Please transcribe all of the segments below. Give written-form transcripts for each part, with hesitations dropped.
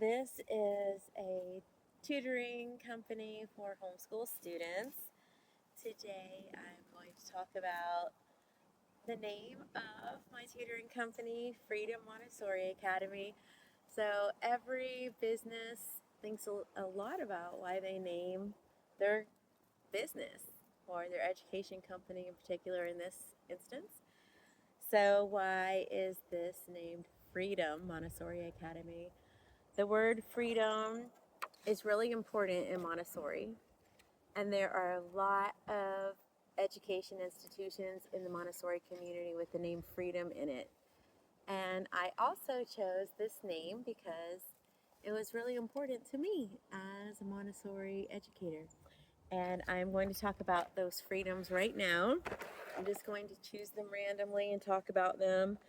This is a tutoring company for homeschool students. Today I'm going to talk about the name of my tutoring company, Freedom Montessori Academy. So every business thinks a lot about why they name their business or their education company in particular in this instance. So why is this named Freedom Montessori Academy? The word freedom is really important in Montessori, and there are a lot of education institutions in the Montessori community with the name freedom in it. And I also chose this name because it was really important to me as a Montessori educator. And I'm going to talk about those freedoms right now. I'm just going to choose them randomly and talk about them.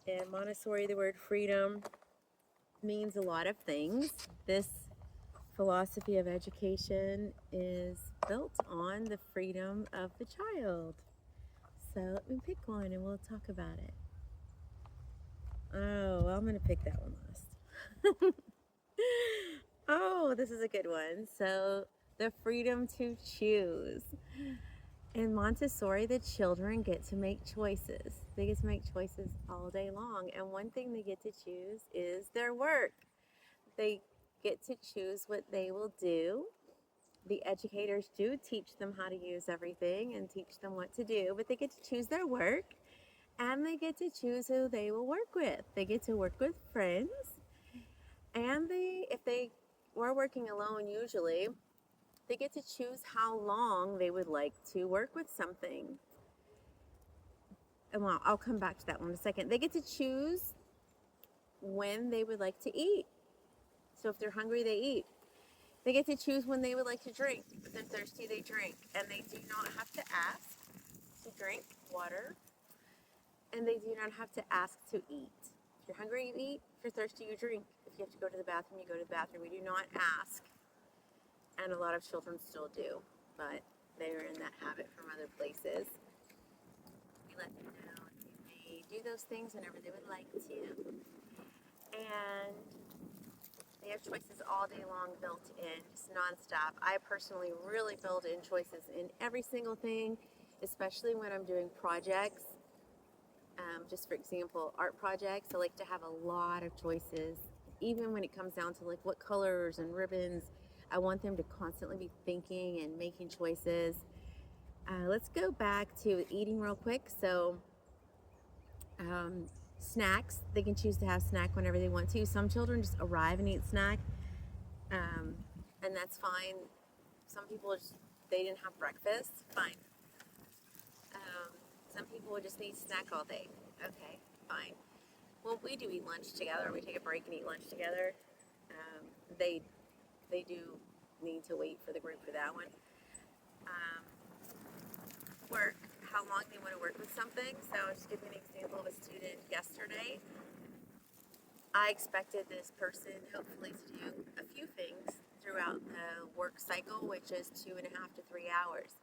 In Montessori, the word freedom means a lot of things. This philosophy of education is built on the freedom of the child. So let me pick one and we'll talk about it. Oh, well, I'm going to pick that one last. Oh, this is a good one. So the freedom to choose. In Montessori, the children get to make choices. They get to make choices all day long. And one thing they get to choose is their work. They get to choose what they will do. The educators do teach them how to use everything and teach them what to do, but they get to choose their work and they get to choose who they will work with. They get to work with friends, and if they were working alone usually, they get to choose how long they would like to work with something. And well, I'll come back to that one in a second. They get to choose when they would like to eat. So if they're hungry, they eat. They get to choose when they would like to drink. If they're thirsty, they drink. And they do not have to ask to drink water. And they do not have to ask to eat. If you're hungry, you eat. If you're thirsty, you drink. If you have to go to the bathroom, you go to the bathroom. We do not ask. And a lot of children still do. But they are in that habit from other places. We let them know they do those things whenever they would like to. And they have choices all day long built in, just nonstop. I personally really build in choices in every single thing, especially when I'm doing projects. Just for example, art projects, I like to have a lot of choices. Even when it comes down to like what colors and ribbons, I want them to constantly be thinking and making choices. Let's go back to eating real quick. So snacks, they can choose to have snack whenever they want to. Some children just arrive and eat snack, and that's fine. Some people they didn't have breakfast, fine. Some people just need snack all day, okay, fine. Well, we do eat lunch together. We take a break and eat lunch together. They do need to wait for the group for that one. Work, how long they want to work with something. So I'll just give you an example of a student yesterday. I expected this person hopefully to do a few things throughout the work cycle, which is 2.5 to 3 hours.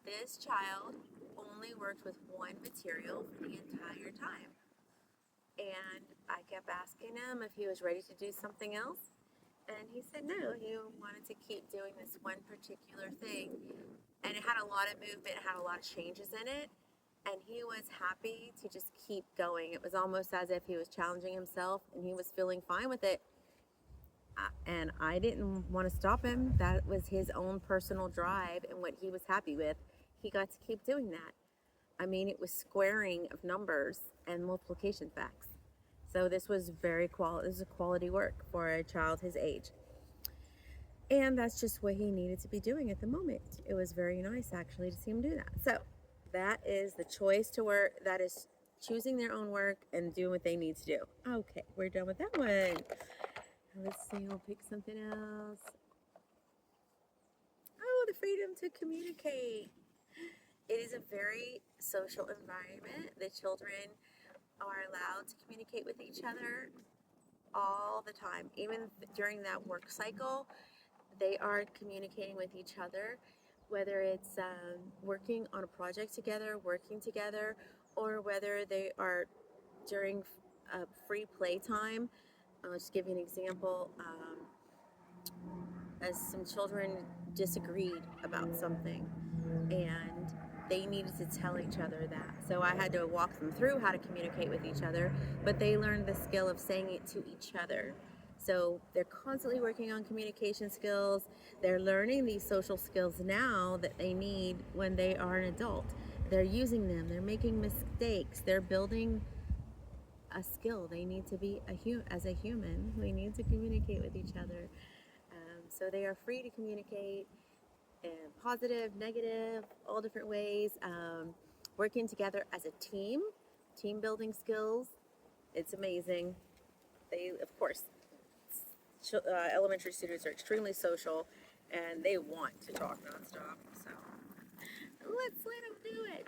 This child only worked with one material for the entire time. And I kept asking him if he was ready to do something else. And he said no, he wanted to keep doing this one particular thing. And it had a lot of movement, it had a lot of changes in it. And he was happy to just keep going. It was almost as if he was challenging himself and he was feeling fine with it. And I didn't want to stop him. That was his own personal drive and what he was happy with. He got to keep doing that. I mean, it was squaring of numbers and multiplication facts. So this was this is a quality work for a child his age. And that's just what he needed to be doing at the moment. It was very nice actually to see him do that. So that is the choice to work. That is choosing their own work and doing what they need to do. Okay, we're done with that one. Let's see, we'll pick something else. Oh, the freedom to communicate. It is a very social environment. The children are allowed to communicate with each other all the time. Even during that work cycle, they are communicating with each other, whether it's working on a project together, working together, or whether they are during free playtime. I'll just give you an example. As some children disagreed about something, and they needed to tell each other that. So I had to walk them through how to communicate with each other, but they learned the skill of saying it to each other. So they're constantly working on communication skills. They're learning these social skills now that they need when they are an adult. They're using them. They're making mistakes. They're building a skill. They need to be as a human. We need to communicate with each other. So they are free to communicate in positive, negative, all different ways. Working together as a team building skills. It's amazing. They, of course, elementary students are extremely social, and they want to talk nonstop. So let's let them do it.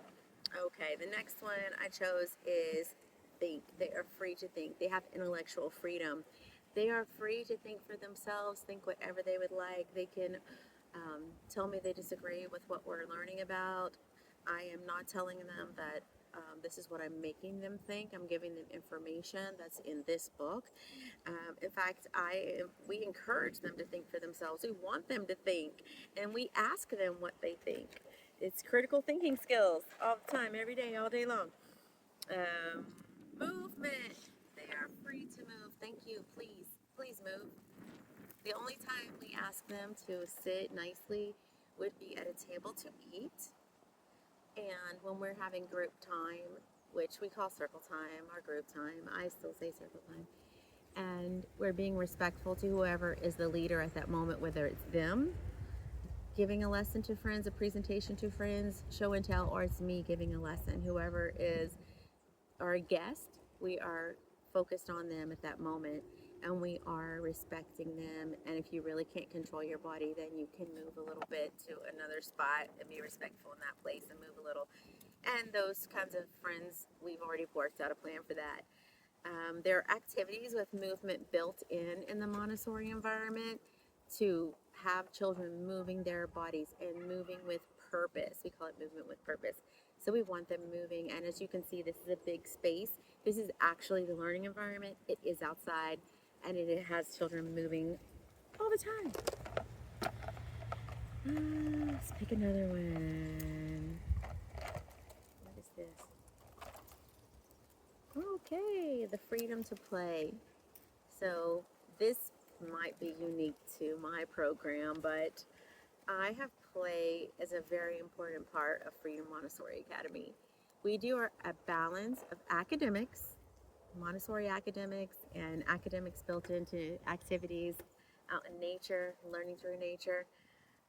Okay, the next one I chose is think. They are free to think. They have intellectual freedom. They are free to think for themselves, think whatever they would like. They can tell me they disagree with what we're learning about. I am not telling them that this is what I'm making them think. I'm giving them information that's in this book. In fact, we encourage them to think for themselves. We want them to think, and we ask them what they think. It's critical thinking skills all the time, every day, all day long. Movement. They are free to move. Thank you. Please move. The only time we ask them to sit nicely would be at a table to eat, and when we're having group time, which we call circle time or group time. I still say circle time. And we're being respectful to whoever is the leader at that moment, whether it's them giving a lesson to friends, a presentation to friends, show and tell, or it's me giving a lesson. Whoever is our guest, we are focused on them at that moment, and we are respecting them. And if you really can't control your body, then you can move a little bit to another spot and be respectful in that place and move a little. And those kinds of friends, we've already worked out a plan for that. There are activities with movement built in the Montessori environment to have children moving their bodies and moving with purpose. We call it movement with purpose. So we want them moving, and as you can see, this is a big space. This is actually the learning environment. It is outside, and it has children moving all the time. Let's pick another one. What is this? Okay, the freedom to play. So this might be unique to my program, but I have play as a very important part of Freedom Montessori Academy. We do a balance of academics, Montessori academics, and academics built into activities out in nature, learning through nature.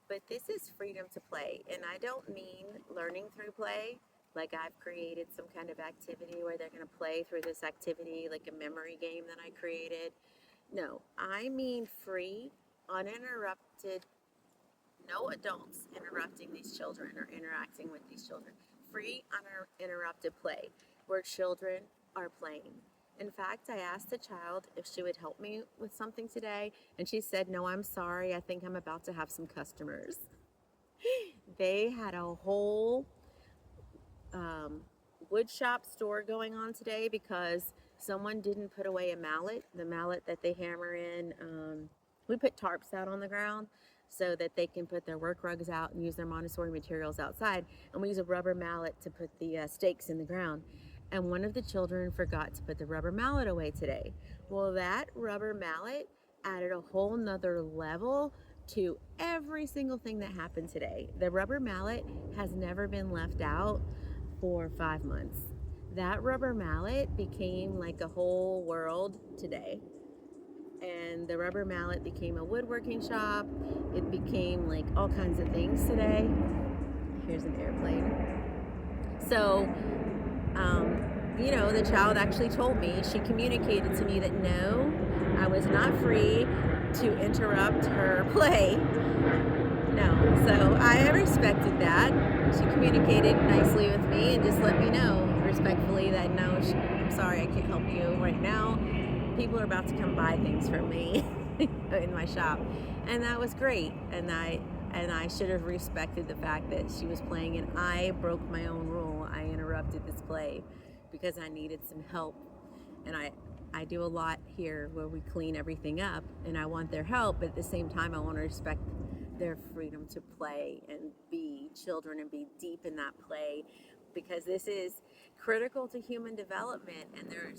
But this is freedom to play, and I don't mean learning through play, like I've created some kind of activity where they're going to play through this activity, like a memory game that I created. No, I mean free, uninterrupted, no adults interrupting these children or interacting with these children. Free, uninterrupted play where children are playing. In fact, I asked a child if she would help me with something today, and she said, "No, I'm sorry. I think I'm about to have some customers." They had a whole wood shop store going on today because someone didn't put away a mallet, the mallet that they hammer in. We put tarps out on the ground so that they can put their work rugs out and use their Montessori materials outside. And we use a rubber mallet to put the stakes in the ground. And one of the children forgot to put the rubber mallet away today. Well, that rubber mallet added a whole nother level to every single thing that happened today. The rubber mallet has never been left out for 5 months. That rubber mallet became like a whole world today. And the rubber mallet became a woodworking shop. It became like all kinds of things today. Here's an airplane. So, the child actually told me, she communicated to me that no, I was not free to interrupt her play. No, so I respected that. She communicated nicely with me and just let me know respectfully that no, I'm sorry, I can't help you right now. People are about to come buy things from me in my shop, and that was great. And I should have respected the fact that she was playing, and I broke my own rule. I interrupted this play because I needed some help. and I do a lot here where we clean everything up, and I want their help, but at the same time I want to respect their freedom to play and be children and be deep in that play, because this is critical to human development and their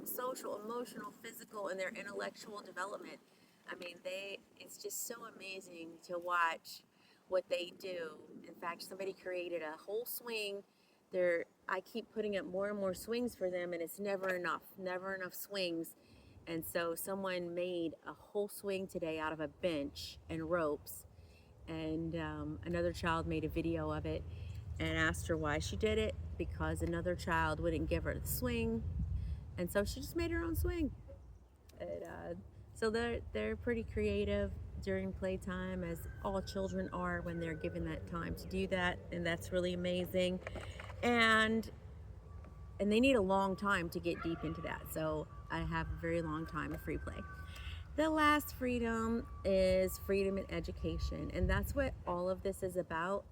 social, emotional, physical, and their intellectual development. I mean, it's just so amazing to watch what they do. In fact, somebody created a whole swing. I keep putting up more and more swings for them, and it's never enough swings. And so someone made a whole swing today out of a bench and ropes. And another child made a video of it and asked her why she did it, because another child wouldn't give her the swing. And so she just made her own swing. And, so they're pretty creative during playtime, as all children are when they're given that time to do that, and that's really amazing. And they need a long time to get deep into that. So I have a very long time of free play. The last freedom is freedom in education, and that's what all of this is about.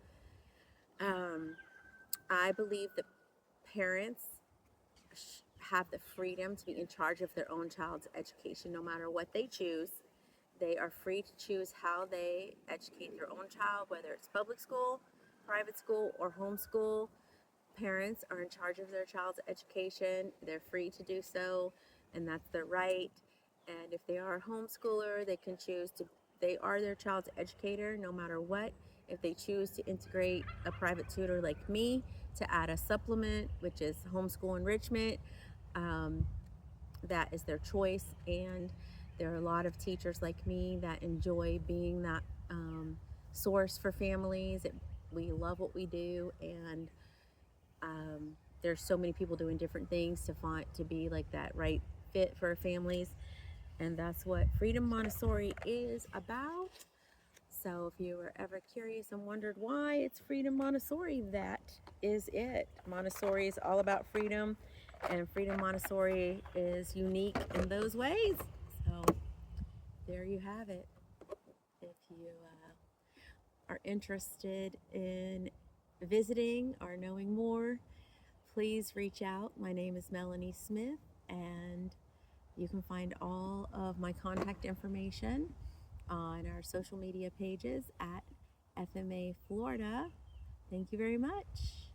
I believe that parents have the freedom to be in charge of their own child's education, no matter what they choose. They are free to choose how they educate their own child, whether it's public school, private school, or homeschool. Parents are in charge of their child's education. They're free to do so, and that's their right. And if they are a homeschooler, they can choose to, they are their child's educator no matter what. If they choose to integrate a private tutor like me to add a supplement, which is homeschool enrichment, that is their choice. And there are a lot of teachers like me that enjoy being that source for families. We love what we do, and there's so many people doing different things to be like that right fit for families, and that's what Freedom Montessori is about. So if you were ever curious and wondered why it's Freedom Montessori, that is it. Montessori is all about freedom, and Freedom Montessori is unique in those ways. So there you have it. If you are interested in visiting or knowing more, please reach out. My name is Melanie Smith, and you can find all of my contact information on our social media pages at FMA Florida. Thank you very much.